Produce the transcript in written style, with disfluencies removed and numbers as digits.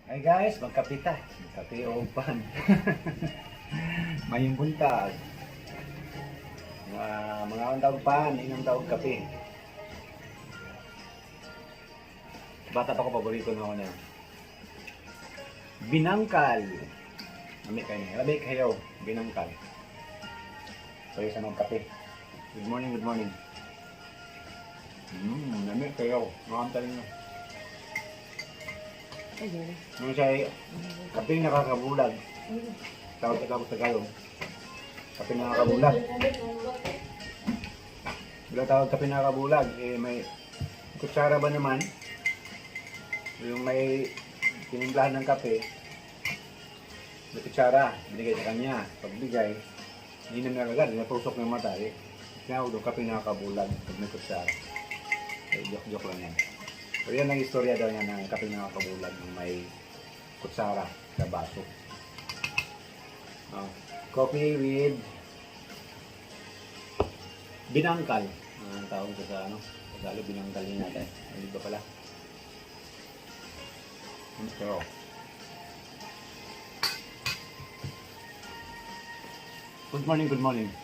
Hi guys, magkapita. Magkape o pan. Mayong buntag. Mga ang tawag pan, inang tawag kape. Bata pa ko, paborito na ako niya. Binangkal. Lamig kayo. Binangkal. So yung sa magkape. Good morning, good morning. Lamig kayo. Makamtaling nyo. Ano siya, kaping nakakabulag. Tawag sa Tagalog. Kaping nakakabulag. Bila tawag kaping nakakabulag, eh may kutsara ba naman? Yung may tinimplahan ng kape, may kutsara, binigay sa kanya. Pagbigay, hindi na agad, napusok ng mata. Eh, tinawag doon kaping nakakabulag pag may kutsara. Eh, joke lang yan. So yan ang istorya daw niya ng kapeng nakakabulag ng may kutsara sa baso. Coffee with binangkal. Ang tawag ko sa Tagalog, binangkal niya natin. Ano ba pala? So, good morning, good morning.